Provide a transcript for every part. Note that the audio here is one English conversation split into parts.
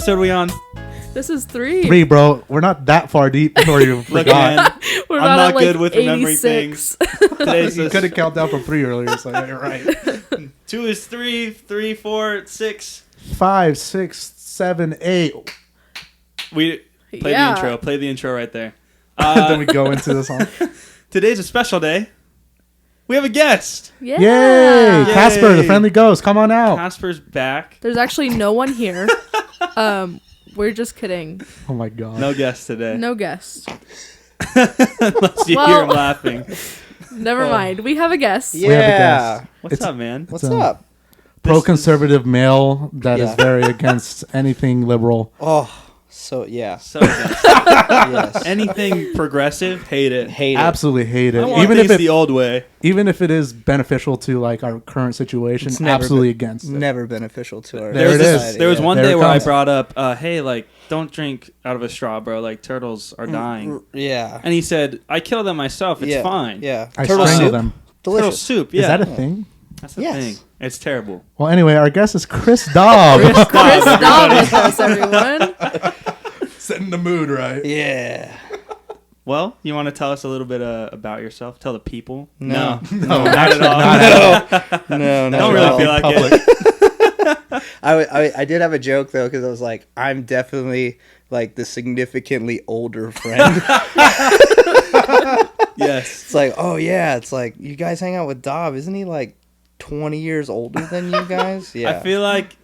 episode we on? This is 3. 3, bro. We're not that far deep before you Look, forgot. man, We're I'm not at, good with remembering 86. things. Today's You this. could have counted down from 3 earlier, so you're right. 2 is 3, 3, 4, 6. 5, 6, 7, 8. We play Yeah. the intro. Play the intro right there. Then we go into the song. Today's a special day. We have a guest. Yeah. Yay! Casper, the friendly ghost, come on out. Casper's back. There's actually no one here. We're just kidding. Oh my god. No guest today. No guest. Unless you hear him laughing. Never mind. We have a guest. We have a Yeah. guest. What's It's- up, man? What's up? Pro-conservative male that is Yeah. very against anything liberal. Oh, so yeah. So against Yes. anything progressive, hate it. Hate it. Absolutely hate I it. want Even things if the old way. it is beneficial to like our current situation, It's never absolutely been- against it. Never beneficial to our There it is. society. There was one There day it where I comes. brought up, hey, like, don't drink out of a straw, bro. Like, turtles are dying. Yeah. And he said, I kill them myself. It's yeah. fine. Yeah. I Turtle strangle soup. them. Turtle Delicious. soup, yeah. Is that a thing? That's the Yes. thing. It's terrible. Well, anyway, our guest is Chris Daub. Chris Daub with us, everyone. Setting the mood right. Yeah. Well, you want to tell us a little bit about yourself? Tell the people? No. No, not at all. No, I no. don't really feel like it. I did have a joke though because I was like, I'm definitely like the significantly older friend. Yes. It's like, oh yeah, it's like you guys hang out with Daub, isn't he like 20 years older than you guys? Yeah. I feel like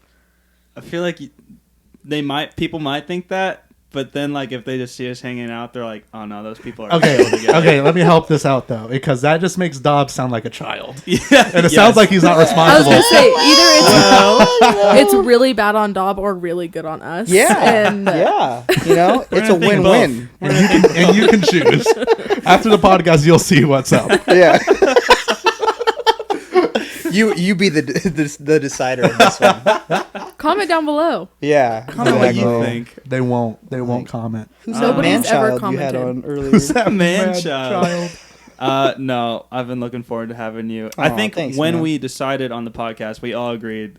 people might think that, but then like if they just see us hanging out, they're like, oh no, those people are Okay, still together. okay, let me help this out though, because that just makes Daub sound like a child, Yeah, and it yes. sounds like he's not I was responsible. gonna say either it's really bad on Daub or really good on us. Yeah. And Yeah. You know, it's a gonna think win-win. and you can choose. After the podcast, you'll see what's up. Yeah. You be the decider of this one. comment down below. Yeah. Comment what you exactly. think. They won't comment. Who's Nobody's that man ever child you commented. had on earlier? Who's that Man-child. No, I've been looking forward to having you. I Aw, think thanks, when man. we decided on the podcast, we all agreed,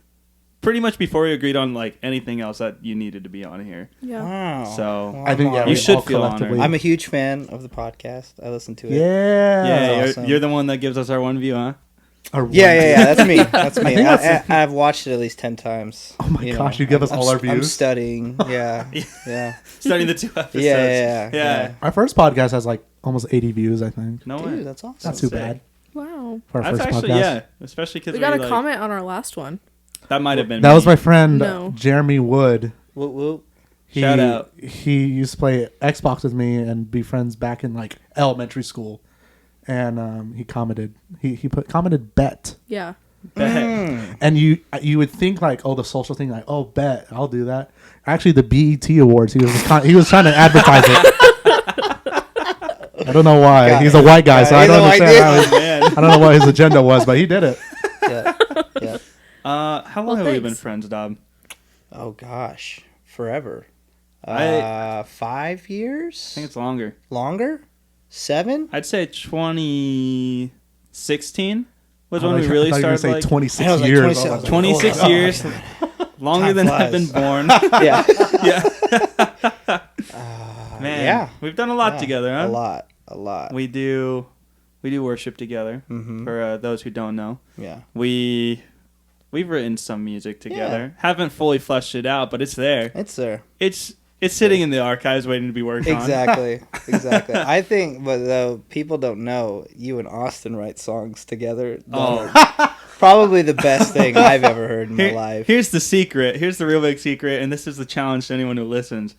pretty much before we agreed on like anything else, that you needed to be on here. Yeah. Wow. So Well, I think I'm yeah, honored. You we should all feel collectively. I'm a huge fan of the podcast. I listen to it. Yeah. Yeah, awesome. you're the one that gives us our one view, huh? Yeah. That's me. That's me. think that's- I've watched it at least 10 times. Oh my gosh, you give us all our I'm views? studying. Yeah. Yeah. Studying the 2 episodes. Yeah. Our first podcast has like almost 80 views, I think. No way. Dude, that's awesome. Not too sick. bad Wow. for our That's first actually, podcast. yeah. Especially because We got a comment on our last one. That might have been That was me. my friend No. Jeremy Wood. Whoop, whoop. Shout out. He used to play Xbox with me and be friends back in like elementary school, and he commented. He commented bet, Yeah. and you would think like, oh, the social thing, like, oh, bet, I'll do that. Actually, the BET Awards, he was trying to advertise it. I don't know why. Got He's it. a white guy, so I He's don't a white understand. dude. How Man. I don't know what his agenda was, but he did it. Yeah. Yeah. How long Well, have we been thanks. friends, Daub? Oh, gosh. Forever. I 5 years? I think it's longer. Longer? 7? I'd say 2016 was I when we thought really you were gonna started. say Like 26 I was like years. 26. I was like, 26 Oh, years, longer Time than I've flies. been born. Yeah. Yeah, man. Yeah. We've done a lot Yeah. together, huh? A lot. We do worship together. Mhm. For those who don't know, Yeah. we've written some music together. Haven't fully fleshed it out, but it's there. It's there. It's sitting in the archives waiting to be worked on. Exactly. I think, but though people don't know, you and Austin write songs together. that Oh. are probably the best thing I've ever heard in my life. Here's the secret. Here's the real big secret, and this is the challenge to anyone who listens.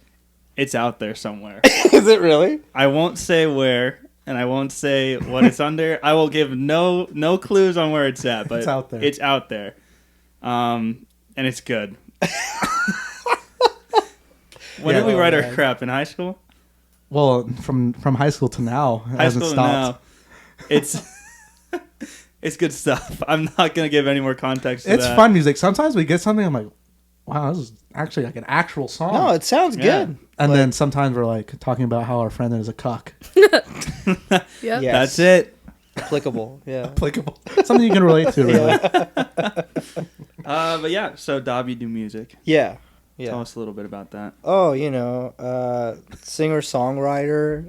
It's out there somewhere. Is it really? I won't say where, and I won't say what it's under. I will give no clues on where it's at, but It's out there. It's out there, and it's good. When did we write our man. crap in high school? Well, from high school to now, it High hasn't school stopped. now. It's it's good stuff. I'm not gonna give any more context to It's that. fun music. Sometimes we get something, I'm like, wow, this is actually like an actual song. No, it sounds Yeah. good. and like- then sometimes we're like talking about how our friend is a cuck. Yep. Yeah. That's it. Applicable. Yeah. Applicable. Something you can relate to, really. But yeah, so Daub, you do music. Yeah. Yeah. Tell us a little bit about that. Oh, singer songwriter.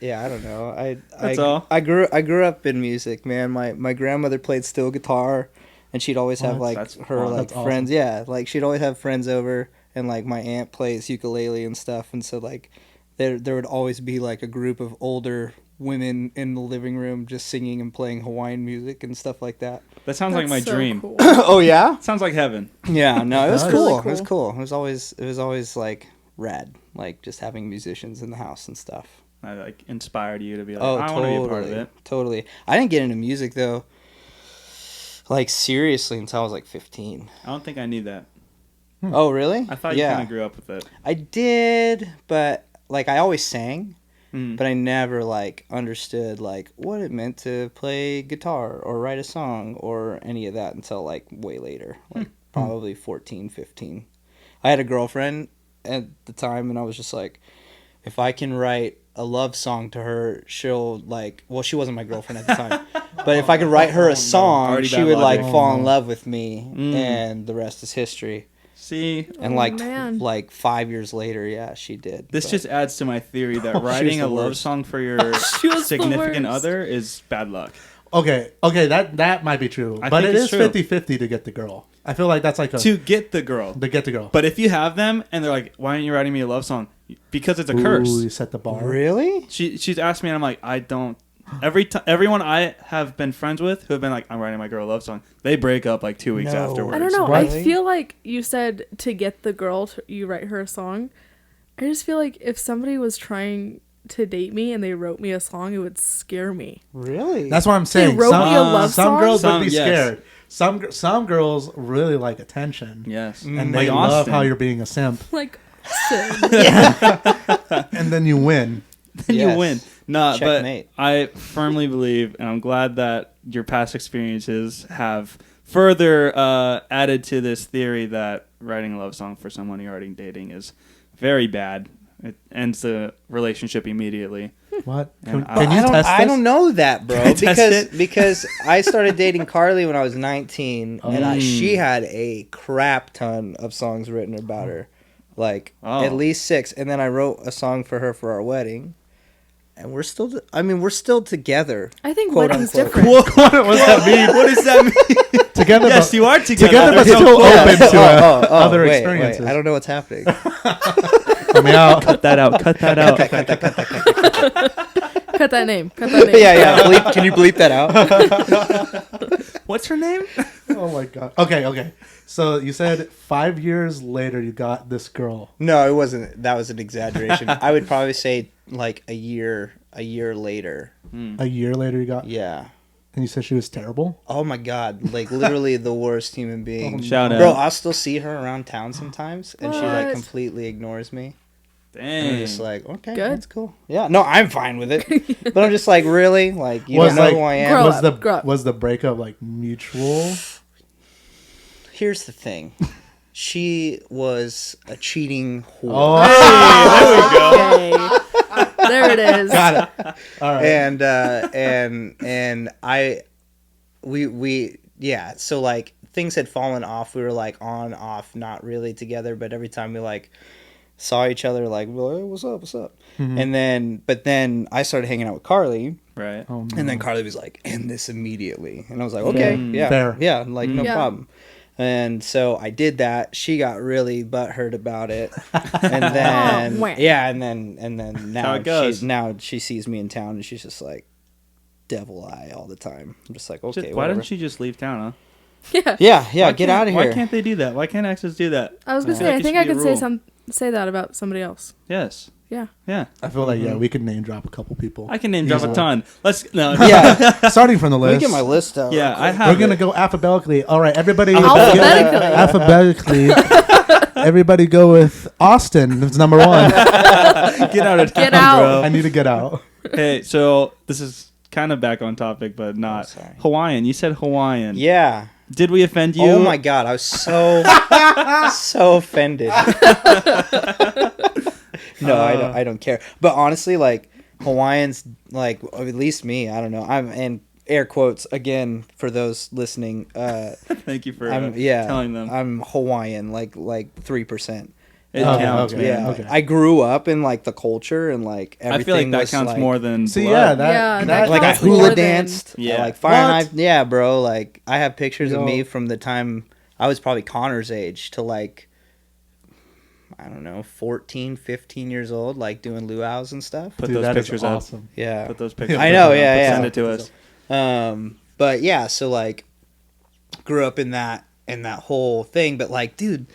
Yeah, I don't know. That's all. I grew up in music, man. My grandmother played steel guitar, and she'd always have like That's her fun. like That's friends. awesome. Yeah, like she'd always have friends over, and like my aunt plays ukulele and stuff, and so like there would always be like a group of older women in the living room just singing and playing Hawaiian music and stuff like that. That sounds like my That's so dream. cool. Oh yeah. Sounds like heaven. Yeah, no, it was That's cool. really It was cool. cool. It was always like rad, like just having musicians in the house and stuff. I like inspired you to be like, Oh, I want to be a part of it. Totally. I didn't get into music though, like seriously, until I was like 15. I don't think I need that. Oh, really? I thought you kind of grew up with it. I did, but like I always sang, Mm. but I never like understood like what it meant to play guitar or write a song or any of that until like way later, like probably 14, 15. I had a girlfriend at the time and I was just like, if I can write a love song to her, she'll like, well, she wasn't my girlfriend at the time, but if I could write her a song, Already she bad would like logic. fall in love with me, Mm. and the rest is history. See, And Oh, like man. like 5 years later, yeah, she did. this but- just adds to my theory that Oh, she was writing the a love worst. song for your She was the significant worst. other is bad luck. Okay, that might be true, I but think it it's is true. 50-50 to get the girl. I feel like that's like a To get the girl. to get the girl. But if you have them and they're like, why aren't you writing me a love song? Because it's a Ooh, curse. you set the bar. Really? She's asked me and I'm like, I don't. Everyone I have been friends with who have been like, I'm writing my girl a love song, they break up like 2 weeks No. afterwards. I don't know. What? I feel like you said to get the girl, you write her a song. I just feel like if somebody was trying to date me and they wrote me a song, it would scare me. Really? That's what I'm saying. wrote some me a love some song? girls Some- would be yes. scared. Some girls really like attention, Yes. and Like they love Austin. how you're being a simp, Like, Sid. and then you win. Then Yes. you win. Nah, Checkmate. but I firmly believe, and I'm glad that your past experiences have further added to this theory that writing a love song for someone you're already dating is very bad. It ends the relationship immediately. What? And Can you test this? I don't know that, bro. I test it? Because I started dating Carly when I was 19, and she had a crap ton of songs written about her, like Oh. at least 6. And then I wrote a song for her for our wedding, and we're still. We're still together. I think Quote, wedding's unquote. different. What does that mean? What does that mean? Together, Yes, but, you are together. together, but There's no still quote. open to other wait, experiences. Wait, I don't know what's happening. I mean, Cut that out. Cut that out. Cut that name. Cut that name. yeah. Bleep, can you bleep that out? What's her name? oh my god. Okay. So you said 5 years later you got this girl. No, it wasn't. That was an exaggeration. I would probably say like a year later. A year later you got, Yeah. and you said she was terrible. Oh my god, like literally the worst human being. Shout Bro, out. I'll still see her around town sometimes, and she like What? completely ignores me. And I'm Dang. just like, okay, Good. that's cool. Yeah, no, I'm fine with it. But I'm just like, really, like you Was don't know like- who I am. Grow Was up, grow the up. was the breakup like mutual? Here's the thing, she was a cheating whore. Oh, Okay. There it is. got it. All right. and we yeah, so like things had fallen off. We were like on off, not really together, but every time we like saw each other, like, well, hey, what's up, and then I started hanging out with Carly, Right. Oh, no. and then Carly was like, end this immediately, and I was like, okay, yeah, Fair. yeah, like no Yeah. problem. And so I did that. She got really butthurt about it, and then Oh, wah. yeah, and then now how it goes. she sees me in town, and she's just like devil eye all the time. I'm just like, okay, Why whatever. didn't she just leave town, huh? Yeah. Yeah, Why get can't- out of here. Why can't they do that? Why can't exes do that? I was gonna Yeah. say, I Like, it think should I be a could say rule. say that about somebody else. Yes. Yeah. Yeah. I feel like we could name drop a couple people. I can name drop a Easily. ton. Let's no. Yeah, Starting from the let me list. get my list out. Yeah, real I quick. have. We're gonna it. go alphabetically. All right, everybody. Alphabetically. Alphabetically. Everybody go with Austin. It's number 1. Get out of town, Get out. bro. I need to get out. Hey, so this is kind of back on topic, but not sorry. Hawaiian. You said Hawaiian. Yeah. Did we offend you? Oh my god, I was so so offended. No, I don't care. But honestly, like Hawaiians, like at least me, I don't know. air quotes again for those listening. Thank you for yeah, telling them. I'm Hawaiian, like 3%. It counts, okay, man. Yeah, okay. I grew up in like the culture and like everything. I feel like that was, counts like, more than See, blood. yeah, that, Yeah, that, that like I counts hula more than- danced. Yeah. Like fire and What? knife. Yeah, bro. Like I have pictures of Yo. me from the time I was probably Connor's age to like, I don't know, 14, 15 years old, like doing luau's and stuff. Put dude, those that is pictures up. awesome. Yeah. Put those pictures. I know, up. yeah, yeah. Send it to us. But yeah, so like grew up in that whole thing, but like, dude,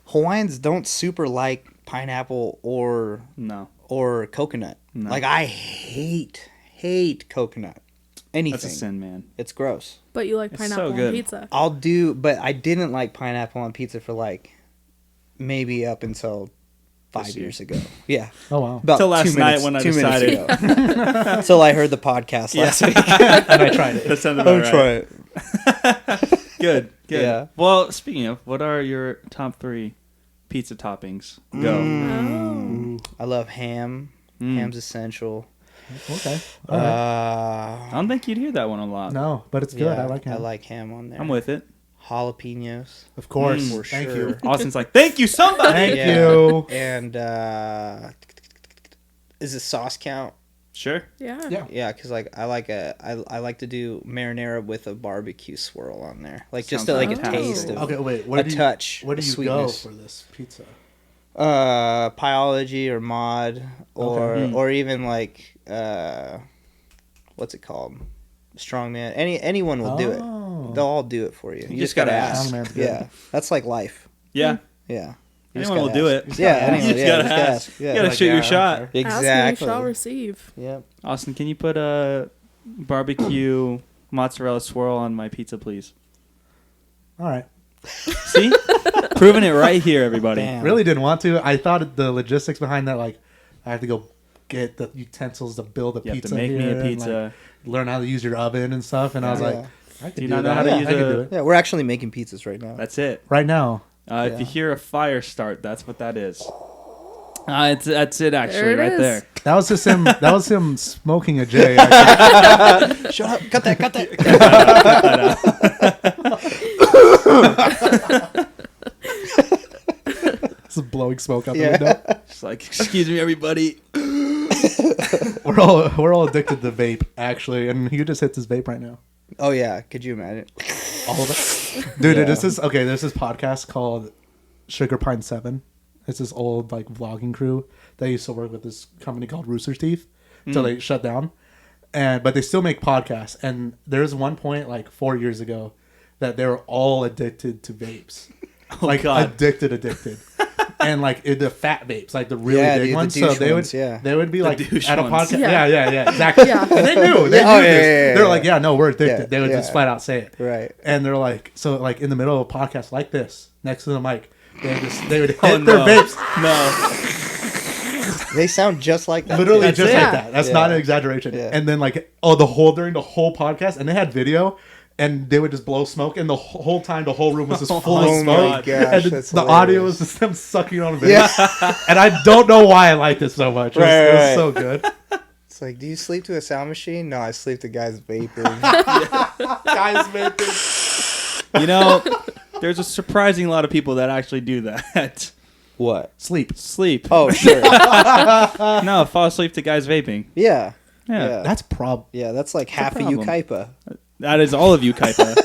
Hawaiians don't super like pineapple or No, coconut. No. Like I hate coconut. Anything. that's a sin, man. It's gross. But you like It's pineapple so good. on pizza. I'll do, but I didn't like pineapple on pizza for like maybe up until 5 This year. years ago. Yeah. Oh wow. About Till last 2 night minutes- when I 2 minutes decided. ago. Till I heard the podcast last week. And I tried it. That sounds about right. it. Good. Yeah. Well, speaking of, what are your top 3 pizza toppings? Go. Oh. I love ham. Mm. Ham's essential. Okay. All right. I don't think you'd hear that one a lot. No, but it's good. yeah, I like him. I like ham on there. I'm with it. Jalapenos. Of course. Mm, for Thank sure. you. Austin's like, thank you, somebody. Thank Yeah. you. And is the sauce count? Sure. Yeah. Yeah. Yeah, because like I like to do marinara with a barbecue swirl on there, like just Sounds to, like a fantastic. taste of Okay, wait. a Where do you, touch. Where do of you sweetness. go for this pizza? Pyology or mod or Okay. Hmm. or even like what's it called? Strongman. Anyone will do it. Oh. They'll all do it for you. You just just gotta gotta ask. Strongman's good. Yeah, that's like life. Yeah. Yeah. You just Anyone will gotta do ask. it. Yeah, You anyone. just Yeah, gotta just gotta ask. ask. Yeah. You gotta Like, shoot your yeah, shot. sure. Exactly. Ask and you shall receive. Yep. Austin, can you put a barbecue mozzarella swirl on my pizza, please? All right. See? Proving it right here, everybody. Bam. Really didn't want to. I thought the logistics behind that, like, I have to go get the utensils to build a You have pizza. to make me here a and, pizza. like, learn how to use your oven and stuff. And I was Yeah. like, I could Do you do not know that. how to Yeah, use I could a- do it. Yeah, we're actually making pizzas right now. That's it. Right now. If Yeah. you hear a fire start, that's what that is. That's it, actually, There it right is. there. That was just him. That was him smoking a J. Actually. Shut up! Cut that! Cut that! Just blowing smoke out Yeah. the window. Just like, excuse me, everybody. We're all addicted to vape, actually, and he just hits his vape right now. Oh yeah, could you imagine? All of it. Dude, Yeah. this is okay. There's this podcast called Sugar Pine 7. It's this old like vlogging crew that used to work with this company called Rooster's Teeth until they shut down. But they still make podcasts. And there's one point like 4 years ago that they were all addicted to vapes. Like God. addicted. And like the fat vapes, like the really Yeah, big dude, the ones. So douche they ones, would yeah. they would be like douche at a ones. podcast. Yeah. Yeah, exactly. Yeah. And they knew. They Yeah, knew oh, yeah, this. yeah, yeah, They're yeah. like, yeah, no, we're addicted. Yeah, They would just yeah. flat out say it. Right. And they're like, so like in the middle of a podcast like this, next to the mic, they would hit Oh, their no. vapes. No. They sound just like that. Literally That's just it. like that. That's not Yeah. an exaggeration. Yeah. And then like during the whole podcast, and they had video, and they would just blow smoke, and the whole time the whole room was just full Oh of my smoke. gosh, and that's the audio was hilarious. just them sucking on a vape. And I don't know why I liked it so much. It was, Right, it was right. so good. It's like, do you sleep to a sound machine? No, I sleep to guys vaping. Guys vaping. You know, there's a surprising lot of people that actually do that. What? Sleep. Sleep. Oh, sure. No, fall asleep to guys vaping. Yeah. Yeah. Yeah. That's like half of problem. Ukaipa. That is all of you, Kaipa.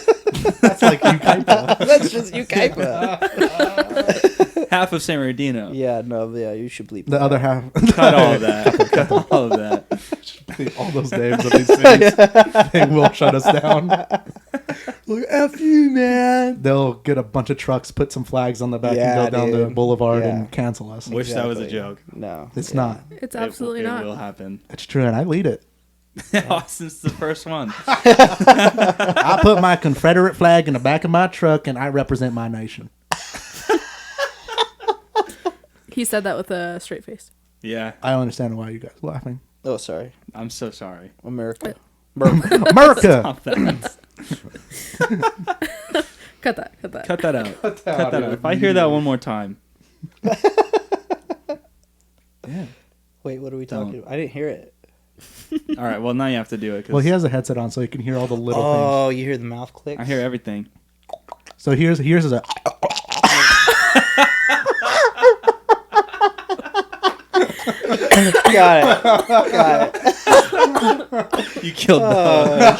That's like you kind of. That's just Ukaipa. Half of San Bernardino. Yeah, no, yeah, you should bleep The that. other half. Cut all of that. Cut all of that. All those names of these cities. They will shut us down. Like, F you, man. They'll get a bunch of trucks, put some flags on the back, Yeah, and go down the dude. boulevard Yeah. and cancel us. Wish that was a Exactly. joke. No. It's Yeah. not. It's absolutely it not. will happen. It's true, and I lead it. Austin's the first one. I put my Confederate flag in the back of my truck, and I represent my nation. He said that with a straight face. Yeah, I don't understand why you guys are laughing. Oh, sorry. I'm so sorry. America. America! Stop that. Cut that. Cut that. Cut that out. Cut that out. If I hear that one more time, Yeah. Wait, what are we talking Don't. about? I didn't hear it. All right. Well, now you have to do it. 'Cause Well, he has a headset on, so he can hear all the little things. Oh, you hear the mouth click? I hear everything. So here's a. Got it. You killed the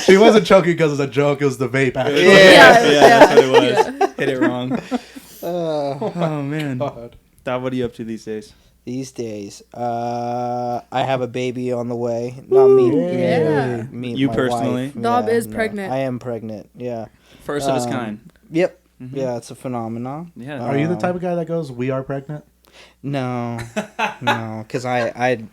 She wasn't choking because it's a joke. It was the vape. Actually. That's what it was. Yeah. Hit it wrong. Oh man. God. Dad, what are you up to these days? These days, I have a baby on the way. Not me. Yeah. Me, You my personally? wife. Daub is no, pregnant. I am pregnant. Yeah. First of its kind. Yep. Mhm. Yeah, it's a phenomenon. Yeah. Are you the type of guy that goes, "We are pregnant"? No, no, because I'm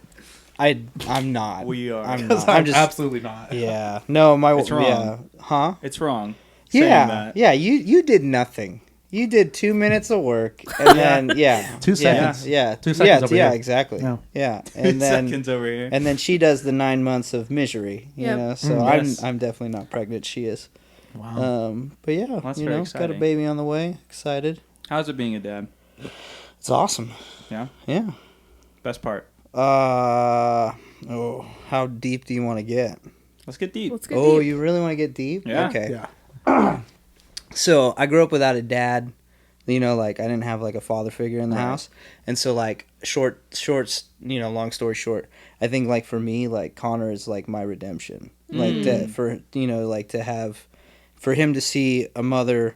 not. We are. I'm Because not. I'm I'm just. absolutely not. Yeah. No, my. It's wrong. Yeah. Huh? It's wrong. saying Yeah. that. Yeah. You did nothing. You did 2 minutes of work, and then 2 seconds. Yeah. 2 seconds over Yeah. here. Exactly. Yeah. Yeah. And then. Seconds over here. And then she does the 9 months of misery, you Yep. know. So Yes. I'm definitely not pregnant. She is. Wow. But yeah, that's you very know, got a exciting. baby on the way. Excited. How's it being a dad? It's awesome. Yeah. Yeah. Best part. How deep do you want to get? Let's get deep. Let's get Oh, deep. you really want to get deep? Yeah. Okay. Yeah. So I grew up without a dad. You know, like I didn't have like a father figure in the Right. house, and so like shorts. You know, long story short, I think like for me, like Connor is like my redemption. Like for him to see a mother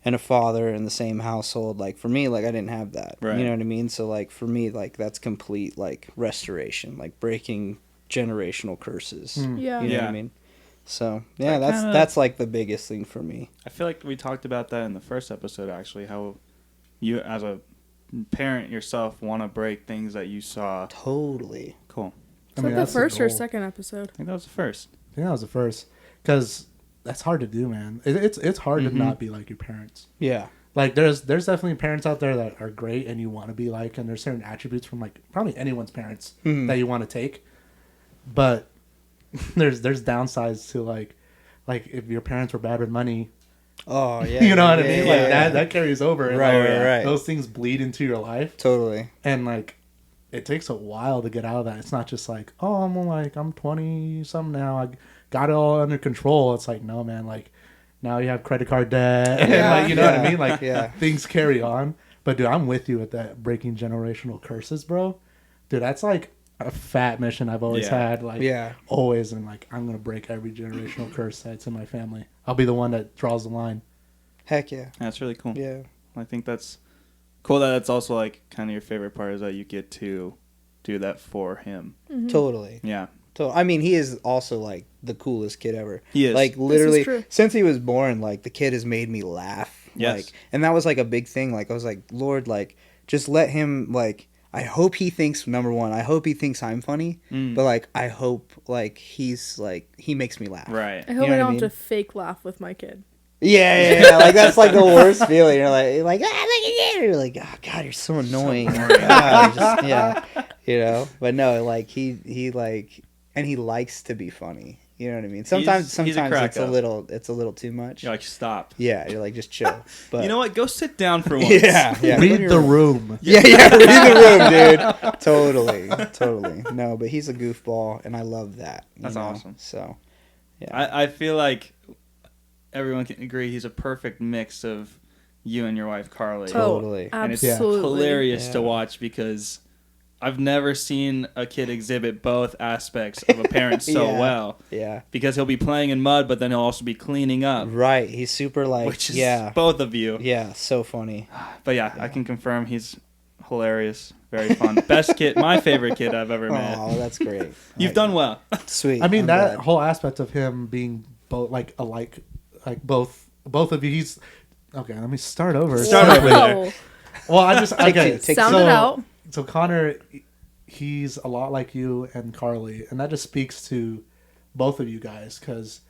and a father in the same household. Like for me, like I didn't have that. Right. You know what I mean? So like for me, like that's complete like restoration, like breaking generational curses. Mm. Yeah. You know what Yeah. I mean? So yeah, That kinda- that's like the biggest thing for me. I feel like we talked about that in the first episode, actually, how you, as a parent yourself, want to break things that you saw. Totally. Cool. Is that the that's first or goal. second episode? I think that was the first. I think that was the first, because that's hard to do, man. It's hard to not be like your parents. Yeah. Like there's definitely parents out there that are great and you want to be like, and there's certain attributes from like probably anyone's parents that you want to take, but there's downsides to like if your parents were bad with money, Oh yeah. you know what I yeah, mean? yeah, Like yeah. that carries over. and, Right, like, right. Those things bleed into your life, Totally. and like it takes a while to get out of that. It's not just like, oh, I'm 20 something now, I got it all under control. It's like, no, man, like now you have credit card debt, and like, you know what I mean? Like things carry on. But dude, I'm with you with that breaking generational curses, bro. Dude, that's like a fat mission I've always had. Like always, and like I'm gonna break every generational curse that's in my family. I'll be the one that draws the line. Heck yeah. That's really cool. Yeah. I think that's cool that it's also like kind of your favorite part is that you get to do that for him. Totally. Yeah. So I mean, he is also like the coolest kid ever. He is. Like literally true. since he was born, like the kid has made me laugh. Yes. Like, and that was like a big thing. Like I was like, Lord, like just let him like. I hope he thinks number one. I hope he thinks I'm funny. But like I hope like he's like he makes me laugh. Right. I hope know I what I don't have mean? to fake laugh with my kid. Yeah. Like that's like the worst feeling. You're like look at you. You're like, oh God, you're so annoying. God, just, yeah, you know. But no, like he like, and he likes to be funny. You know what I mean? Sometimes he's a crack it's a up. little too much. You're like, stop. Yeah, you're like just chill. But You know what? Go sit down for once. yeah, go to Read your the room. room. Yeah, read the room, dude. Totally. No, but he's a goofball, and I love that. you That's know? awesome. So, yeah. I feel like everyone can agree he's a perfect mix of you and your wife, Carly. Totally. Oh, And it's absolutely. hilarious to Yeah. watch because I've never seen a kid exhibit both aspects of a parent so Yeah. well. Yeah. Because he'll be playing in mud, but then he'll also be cleaning up, Right. He's super like which is yeah. both of you. Yeah, so funny. But yeah, I can confirm he's hilarious, very fun. Best kid, my favorite kid I've ever met. Oh, that's great. You've done well. Sweet. I mean, I'm that glad. whole aspect of him being both like alike, like both of you. He's okay. Let me start over. Start over there. Whoa. Well, I just okay. Take Sound so, it out. So Connor, he's a lot like you and Carly, and that just speaks to both of you guys because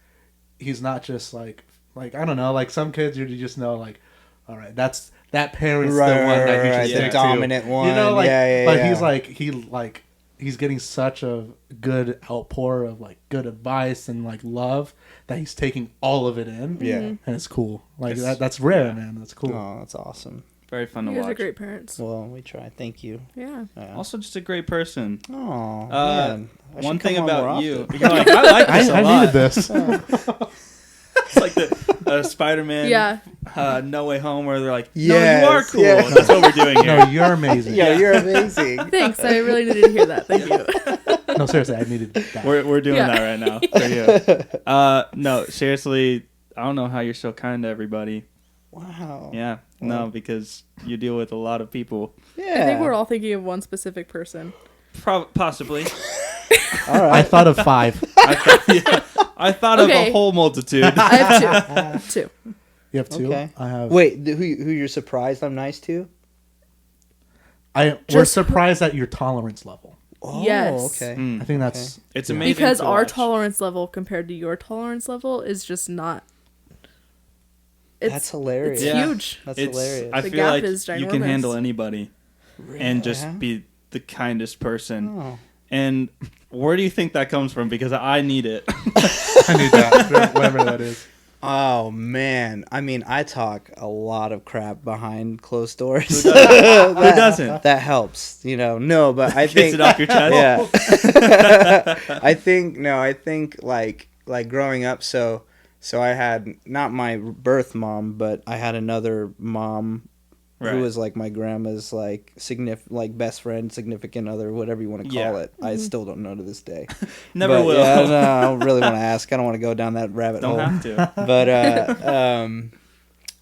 he's not just like I don't know, like some kids you just know like, all right, that parent's the one that you should right, stick the to. dominant one. You know, like, yeah, but yeah. he's getting such a good outpour of like good advice and like love that he's taking all of it in. Yeah. And it's cool. Like It's- that's rare, yeah. man. That's cool. Oh, that's awesome. Very fun to You guys watch. are great parents. Well, we try. Thank you. Yeah. Also, just a great person. Oh, man. I One should come thing on more about you, often. you're like, I like this a I lot. needed this. It's like the Spider-Man Yeah. No Way Home where they're like, no, Yes, you are cool. yes. That's what we're doing here. No, you're amazing. Yeah, you're amazing. Thanks. I really needed to hear that. Thank you. No, seriously, I needed that. We're doing Yeah. that right now for you. No, seriously, I don't know how you're so kind to everybody. Wow. Yeah, no, because you deal with a lot of people. Yeah. I think we're all thinking of one specific person. Possibly. all I right. thought of 5. I thought of Okay. a whole multitude. I have two. You have 2. Okay. I have. Wait, who you're surprised I'm nice to? We're Just- surprised at your tolerance level. Oh, Yes. okay. Mm. I think that's It's yeah. amazing Because to our watch. tolerance level compared to your tolerance level is just not. It's, That's hilarious. It's Yeah. huge. That's It's, hilarious. I The feel gap like is you can ginormous. handle anybody and just Yeah? be the kindest person. Oh. And where do you think that comes from? Because I need it. I need that. Whatever that is. Oh man, I mean, I talk a lot of crap behind closed doors. Who doesn't? That helps, No, but I Gets think it off your chest. Yeah. I think like growing up, so I had not my birth mom, but I had another mom Right. who was like my grandma's like best friend, significant other, whatever you want to call Yeah. it. I still don't know to this day. Never But, will. Yeah, no, I don't really want to ask. I don't want to go down that rabbit Don't hole. have to.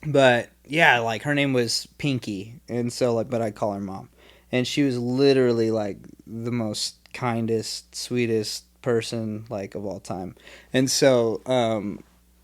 But yeah, like her name was Pinky, and so like, but I call her mom, and she was literally like the most kindest, sweetest person like of all time, and so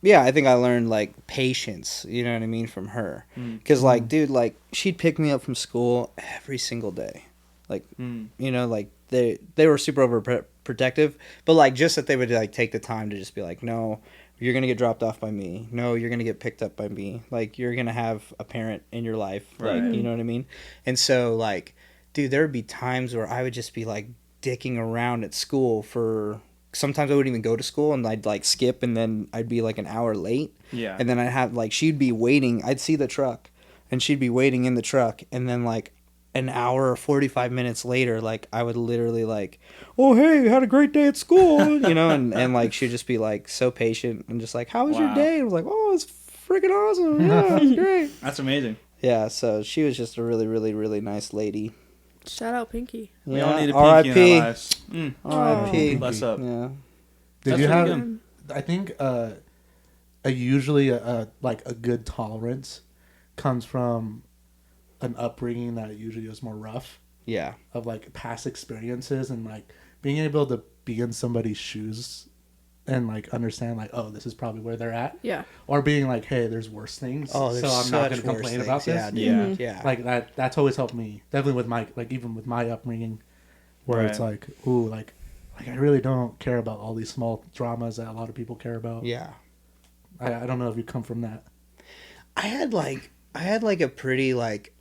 yeah, I think I learned like patience, you know what I mean, from her, because like, dude, like she'd pick me up from school every single day, like like they were super overprotective, but like just that they would like take the time to just be like, no, you're gonna get dropped off by me, no, you're gonna get picked up by me, like you're gonna have a parent in your life, like Right. you know what I mean. And so like, dude, there would be times where I would just be like dicking around at school for, sometimes I wouldn't even go to school and I'd like skip, and then I'd be like an hour late, Yeah. and then I'd have like, she'd be waiting, I'd see the truck and she'd be waiting in the truck, and then like an hour or 45 minutes later, like I would literally like, oh hey, had a great day at school, and like she'd just be like so patient and just like, how was your Wow. day? I was like, oh, it's freaking awesome, yeah, it was great. That's amazing. Yeah, so she was just a really, really, really nice lady. Shout out Pinky. We all need a R.I.P. pinky in our lives. R.I.P. Bless up. Yeah. Did That's you really have? good. I think usually like a good tolerance comes from an upbringing that usually is more rough, Yeah. of like past experiences, and like being able to be in somebody's shoes and like understand like, oh, this is probably where they're at, Yeah. or being like, hey, there's worse things, Oh, there's so I'm not such going to worse complain things. about this. Yeah, dude. Yeah. Yeah. Like that's always helped me, definitely with my, like even with my upbringing, where it's Right. like, ooh, like I really don't care about all these small dramas that a lot of people care about. Yeah. I don't know if you come from that. I had like a pretty like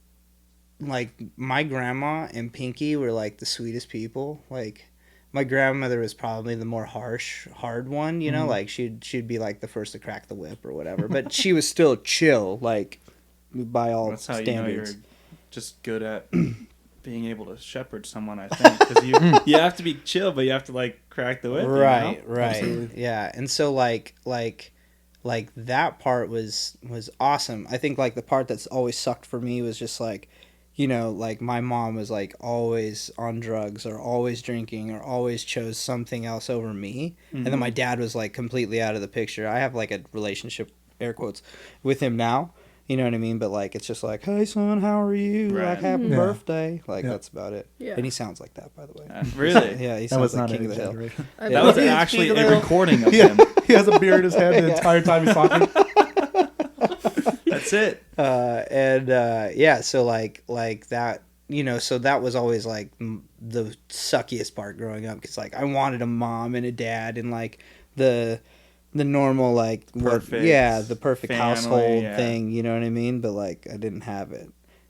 my grandma and Pinky were like the sweetest people. Like my grandmother was probably the more hard one, like she'd be like the first to crack the whip or whatever, but she was still chill, like by all That's how standards. you know you're just good at being able to shepherd someone, I think. Because you have to be chill, but you have to like crack the whip. Right, you know? right. Absolutely. Yeah. And so like that part was awesome. I think like the part that's always sucked for me was just like, like my mom was like always on drugs or always drinking or always chose something else over me. And then my dad was like completely out of the picture. I have like a relationship, air quotes, with him now. You know what I mean? But like, it's just like, hey son, how are you? Right. Like, happy Yeah. birthday. Like, Yeah. that's about it. Yeah. And he sounds like that, by the way. Really? Yeah, he That was sounds like not King an of the Hill. exaggeration. I That was believe- actually King of a the Hill. recording of Yeah, him. he has a beard in his head the entire time he's talking. That's it. Yeah, so like that, so that was always like the suckiest part growing up, because like I wanted a mom and a dad and like the normal like Perfect the perfect family, household yeah. thing, you know what I mean? But like I didn't have it,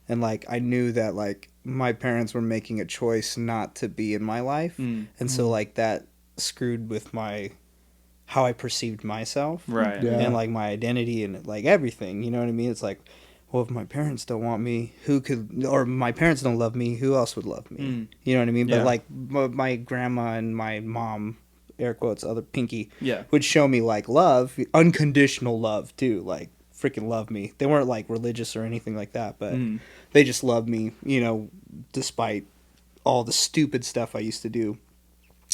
and like I knew that like my parents were making a choice not to be in my life, and so like that screwed with how I perceived myself, Right. Yeah. and like my identity and like everything, you know what I mean? It's like, well, if my parents don't want me, who could, or my parents don't love me, who else would love me? You know what I mean? Yeah. But like my grandma and my mom, air quotes, other Pinky, Yeah. would show me like love, unconditional love too, like freaking love me. They weren't like religious or anything like that, but they just loved me, you know, despite all the stupid stuff I used to do.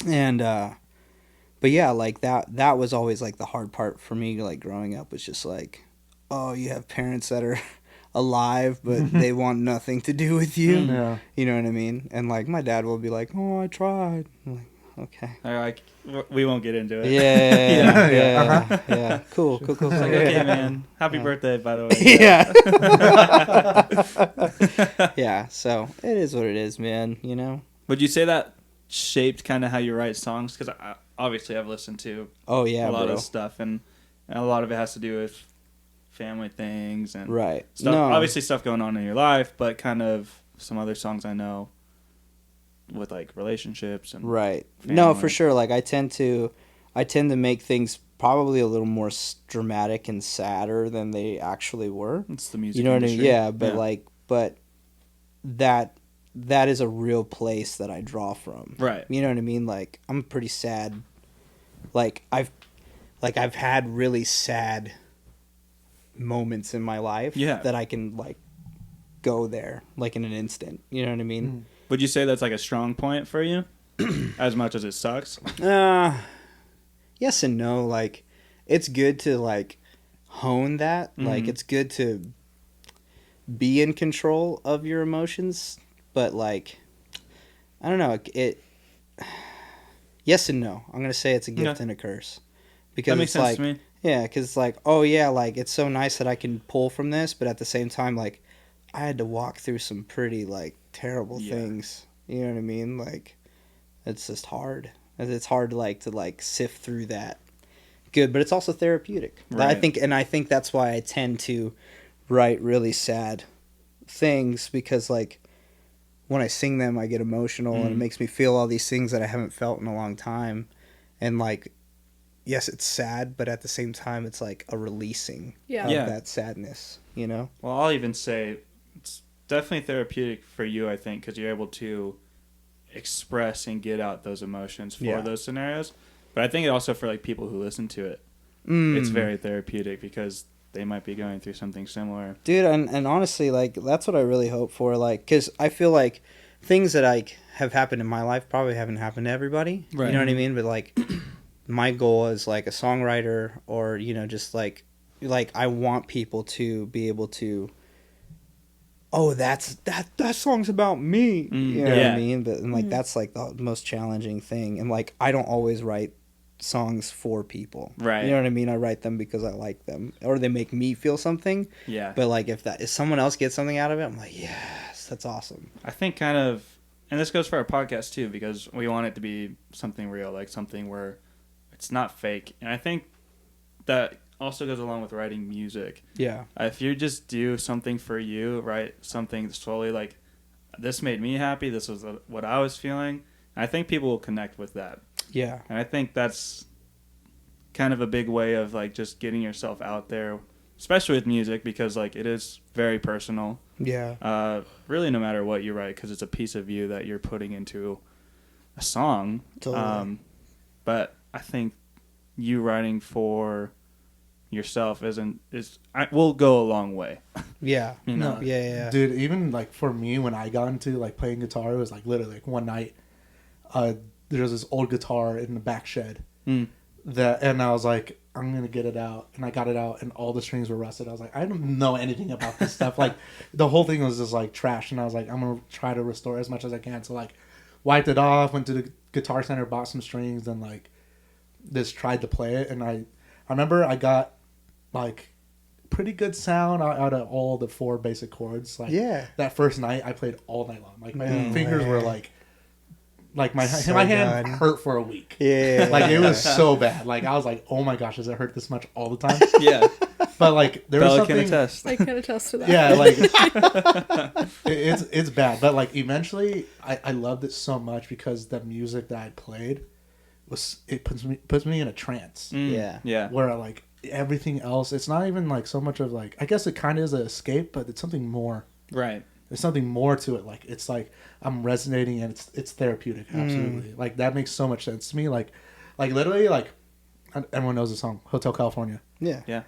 And but yeah, like that was always like the hard part for me, like growing up, was just like, oh, you have parents that are alive but they want nothing to do with you. Yeah. You know what I mean? And like my dad will be like, oh, I tried. I'm like, okay. Like, we won't get into it. Yeah. Cool. Like, okay, man. Happy birthday, by the way. Yeah. Yeah, so it is what it is, man, you know? Would you say that shaped kind of how you write songs? Because obviously I've listened to Oh, yeah, a lot bro. of stuff, and a lot of it has to do with family things and Right. stuff. No. Obviously stuff going on in your life, but kind of some other songs I know with like relationships and Right. No, family. for sure. Like I tend to make things probably a little more dramatic and sadder than they actually were. It's the music You know what I mean? industry. Yeah, but that is a real place that I draw from. Right. You know what I mean? Like I'm pretty sad. Like I've had really sad moments in my life that I can like go there like in an instant. You know what I mean? Would you say that's like a strong point for you? As much as it sucks? Yes and no. Like, it's good to, like, hone that. Like, it's good to be in control of your emotions. But, like, I don't know. Yes and no. I'm going to say it's a gift and a curse. Because That makes it's sense like, to me. yeah, because it's like, oh, yeah, like, it's so nice that I can pull from this. But at the same time, like, I had to walk through some pretty, like, terrible things. You know what I mean? Like, it's just hard. It's hard to sift through that. Good, but it's also therapeutic. Right. I think that's why I tend to write really sad things, because like when I sing them, I get emotional and it makes me feel all these things that I haven't felt in a long time. And like, yes, it's sad, but at the same time, it's like a releasing of that sadness. You know? Well, I'll even say it's definitely therapeutic for you, I think, because you're able to express and get out those emotions for those scenarios. But I think it also for like people who listen to it, it's very therapeutic because they might be going through something similar. Dude, and honestly, like, that's what I really hope for, like, because I feel like things that I have happened in my life probably haven't happened to everybody. Right. You know what I mean? But like, my goal as like a songwriter, or you know, just like I want people to be able to, oh, that song's about me. You know what I mean? But and like that's like the most challenging thing. And like I don't always write songs for people. Right. You know what I mean? I write them because I like them, or they make me feel something. Yeah. But like if someone else gets something out of it, I'm like, yes, that's awesome. I think kind of, and this goes for our podcast too, because we want it to be something real, like something where it's not fake. And I think that also goes along with writing music. Yeah. If you just do something for you, write something slowly, like this made me happy, this was what I was feeling, I think people will connect with that. Yeah. And I think that's kind of a big way of like just getting yourself out there, especially with music, because like it is very personal. Yeah. Really, no matter what you write, because it's a piece of you that you're putting into a song. Totally. But I think you writing for yourself will go a long way. Yeah. You know? Yeah. Dude, even like for me, when I got into like playing guitar, it was like literally like one night. There was this old guitar in the back shed and I was like, I'm gonna get it out, and I got it out, and all the strings were rusted. I was like, I don't know anything about this stuff. Like the whole thing was just like trash, and I was like, I'm gonna try to restore as much as I can. So like, wiped it off, went to the Guitar Center, bought some strings, and like just tried to play it. And I remember I got like pretty good sound out of all the 4 basic chords. Like that first night, I played all night long. Like my fingers were like my So hand good. hurt for a week. Yeah. Like it was so bad. Like I was like, oh my gosh, does it hurt this much all the time? Yeah. But like there was Bella can something. attest. I can attest to that. Yeah, like it's bad. But like eventually, I loved it so much because the music that I played puts me in a trance. Yeah. Yeah. Where like everything else, it's not even like so much of like, I guess it kind of is an escape, but it's something more. Right. There's something more to it. Like it's like I'm resonating and it's therapeutic. Absolutely. Like that makes so much sense to me. Like literally like everyone knows the song Hotel California. Yeah. Yeah.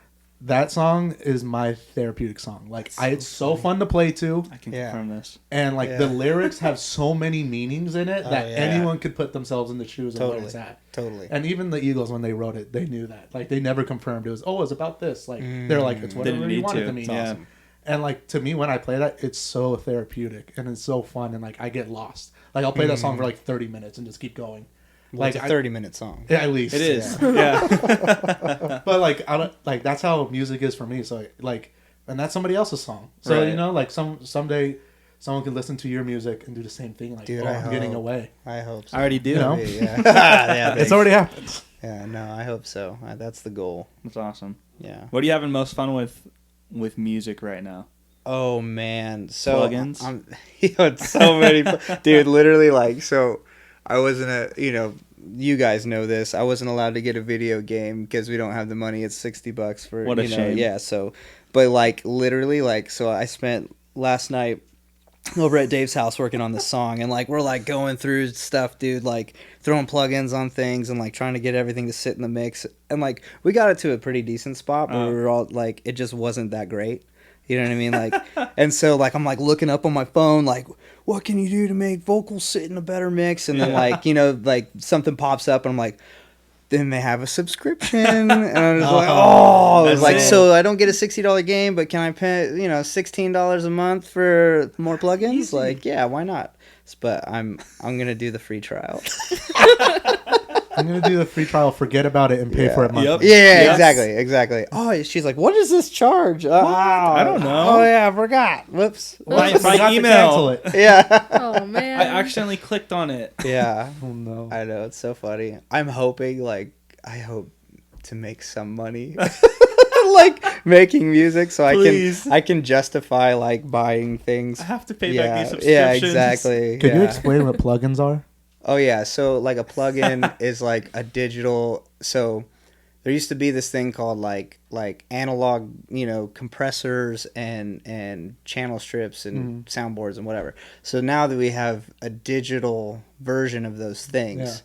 That song is my therapeutic song. Like it's so fun to play to, I can Yeah. confirm this. and like the lyrics have so many meanings in it that yeah. anyone could put themselves in the shoes of where it's at. Totally. And even the Eagles, when they wrote it, they knew that. Like they never confirmed it was it's about this. Like they're like it's whatever Didn't you need want it to. to mean. Yeah. Awesome. And like to me, when I play that, it's so therapeutic and it's so fun, and like I get lost. Like I'll play that song for like 30 minutes and just keep going. Well, Like it's a 30-minute song. at least It is. Yeah. But like I don't like that's how music is for me. So like, and that's somebody else's song. So Right. you know, like someday someone can listen to your music and do the same thing. Like, Dude, I'm getting hope. away. I hope so. I already do. You know? Yeah. Yeah, It's thanks. already happened. Yeah, no, I hope so. That's the goal. That's awesome. Yeah. What are you having most fun with music right now? Oh man, so Plugins? I'm it's so many, dude. Literally, like, so I wasn't you guys know this. I wasn't allowed to get a video game because we don't have the money. It's $60 for What a shame. Yeah, so, but like literally, like, so I spent last night over at Dave's house working on this song, and like we're like going through stuff, dude, like throwing plugins on things and like trying to get everything to sit in the mix, and like we got it to a pretty decent spot, but we were all like, it just wasn't that great. You know what I mean? Like, and so like I'm like looking up on my phone, like, what can you do to make vocals sit in a better mix? And then like, like something pops up, and I'm like, then they have a subscription, and I was like, I was That's like, it. so I don't get a $60 game, but can I pay $16 a month for more plugins? Easy. Like, yeah, why not? But I'm gonna do the free trial. I'm gonna do the free trial, forget about it, and pay for it monthly. Yeah, Yes. exactly. Oh, she's like, what does this charge? Oh, I don't know. Oh yeah, I forgot. Whoops. My Forgot to email. cancel it. Yeah. Oh man. I accidentally clicked on it. Yeah. Oh no. I know, it's so funny. I hope to make some money. Like making music so Please. I can justify like buying things. I have to pay Yeah, back these yeah, subscriptions. exactly. Can you yeah. explain what plugins are? Oh yeah, so like a plugin is like a digital. So there used to be this thing called like analog, compressors and channel strips and soundboards and whatever. So now that we have a digital version of those things,